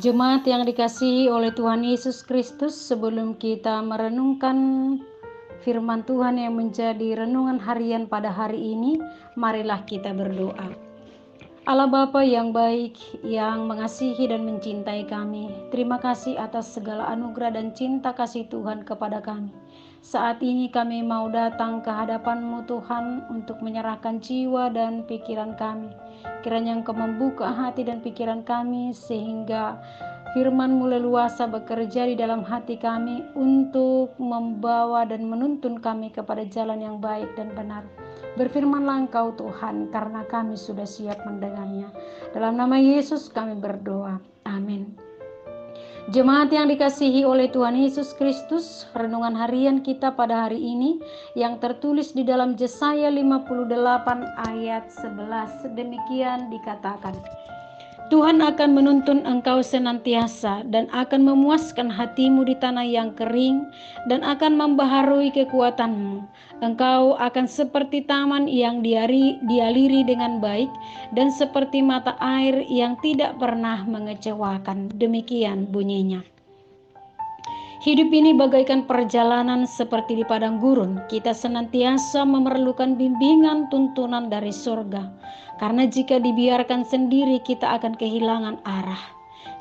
Jemaat yang dikasihi oleh Tuhan Yesus Kristus, sebelum kita merenungkan firman Tuhan yang menjadi renungan harian pada hari ini, marilah kita berdoa. Allah Bapa yang baik, yang mengasihi dan mencintai kami, terima kasih atas segala anugerah dan cinta kasih Tuhan kepada kami. Saat ini kami mau datang ke hadapan-Mu Tuhan untuk menyerahkan jiwa dan pikiran kami. Kiranya Engkau membuka hati dan pikiran kami sehingga firman-Mu leluasa bekerja di dalam hati kami untuk membawa dan menuntun kami kepada jalan yang baik dan benar. Berfirmanlah Engkau Tuhan, karena kami sudah siap mendengarnya. Dalam nama Yesus kami berdoa. Amin. Jemaat yang dikasihi oleh Tuhan Yesus Kristus, renungan harian kita pada hari ini yang tertulis di dalam Yesaya 58 ayat 11. Demikian dikatakan, Tuhan akan menuntun engkau senantiasa dan akan memuaskan hatimu di tanah yang kering dan akan membaharui kekuatanmu. Engkau akan seperti taman yang dialiri dengan baik dan seperti mata air yang tidak pernah mengecewakan. Demikian bunyinya. Hidup ini bagaikan perjalanan seperti di padang gurun. Kita senantiasa memerlukan bimbingan tuntunan dari surga. Karena jika dibiarkan sendiri, kita akan kehilangan arah.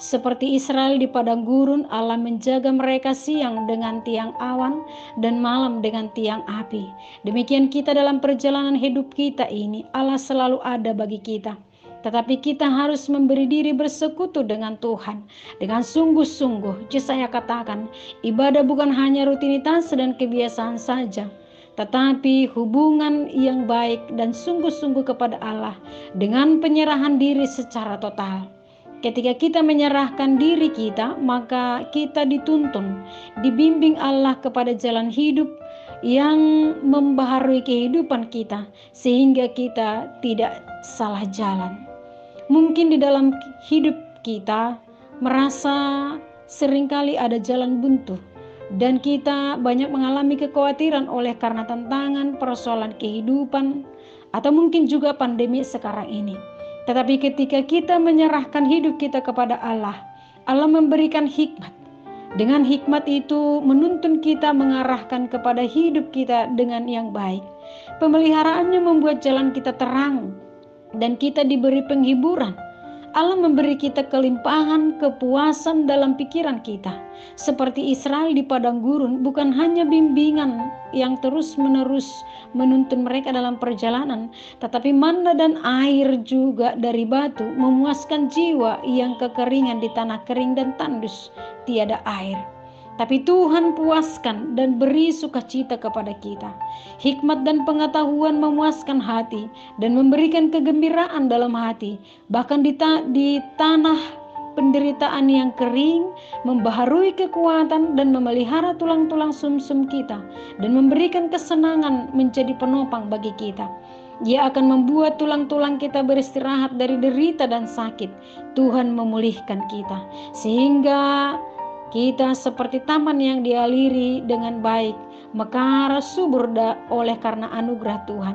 Seperti Israel di padang gurun, Allah menjaga mereka siang dengan tiang awan dan malam dengan tiang api. Demikian kita dalam perjalanan hidup kita ini, Allah selalu ada bagi kita. Tetapi kita harus memberi diri bersekutu dengan Tuhan dengan sungguh-sungguh. Yesaya katakan, ibadah bukan hanya rutinitas dan kebiasaan saja, tetapi hubungan yang baik dan sungguh-sungguh kepada Allah dengan penyerahan diri secara total. Ketika kita menyerahkan diri kita, maka kita dituntun, dibimbing Allah kepada jalan hidup yang membaharui kehidupan kita, sehingga kita tidak salah jalan. Mungkin di dalam hidup kita merasa seringkali ada jalan buntu dan kita banyak mengalami kekhawatiran oleh karena tantangan, persoalan kehidupan, atau mungkin juga pandemi sekarang ini. Tetapi ketika kita menyerahkan hidup kita kepada Allah, Allah memberikan hikmat. Dengan hikmat itu menuntun kita, mengarahkan kepada hidup kita dengan yang baik. Pemeliharaannya membuat jalan kita terang dan kita diberi penghiburan. Allah memberi kita kelimpahan kepuasan dalam pikiran kita. Seperti Israel di padang gurun, bukan hanya bimbingan yang terus-menerus menuntun mereka dalam perjalanan, tetapi manna dan air juga dari batu memuaskan jiwa yang kekeringan di tanah kering dan tandus, tiada air. Tapi Tuhan puaskan dan beri sukacita kepada kita. Hikmat dan pengetahuan memuaskan hati dan memberikan kegembiraan dalam hati. Bahkan di tanah penderitaan yang kering, membaharui kekuatan dan memelihara tulang-tulang sumsum kita dan memberikan kesenangan menjadi penopang bagi kita. Dia akan membuat tulang-tulang kita beristirahat dari derita dan sakit. Tuhan memulihkan kita sehingga kita seperti taman yang dialiri dengan baik, mekar subur oleh karena anugerah Tuhan,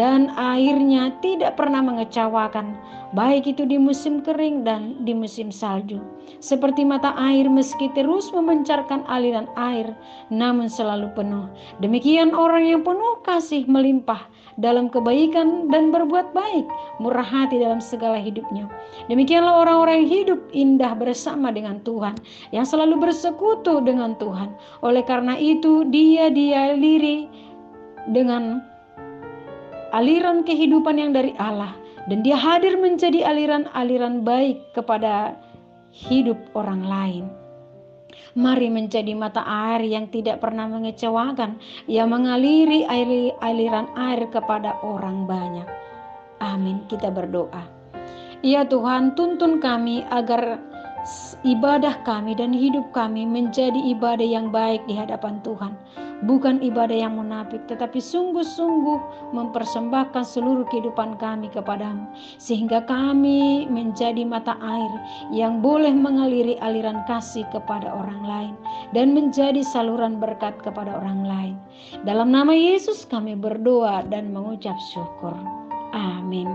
dan airnya tidak pernah mengecewakan, baik itu di musim kering dan di musim salju. Seperti mata air meski terus memancarkan aliran air, namun selalu penuh. Demikian orang yang penuh kasih melimpah dalam kebaikan dan berbuat baik, murah hati dalam segala hidupnya. Demikianlah orang-orang yang hidup indah bersama dengan Tuhan, yang selalu bersekutu dengan Tuhan. Oleh karena itu dia dialiri dengan aliran kehidupan yang dari Allah, dan dia hadir menjadi aliran-aliran baik kepada hidup orang lain. Mari menjadi mata air yang tidak pernah mengecewakan, yang mengaliri aliran air kepada orang banyak. Amin. Kita berdoa. Ya Tuhan, tuntun kami agar ibadah kami dan hidup kami menjadi ibadah yang baik di hadapan Tuhan. Bukan ibadah yang munafik, tetapi sungguh-sungguh mempersembahkan seluruh kehidupan kami kepadamu, sehingga kami menjadi mata air yang boleh mengaliri aliran kasih kepada orang lain dan menjadi saluran berkat kepada orang lain. Dalam nama Yesus kami berdoa dan mengucap syukur. Amin.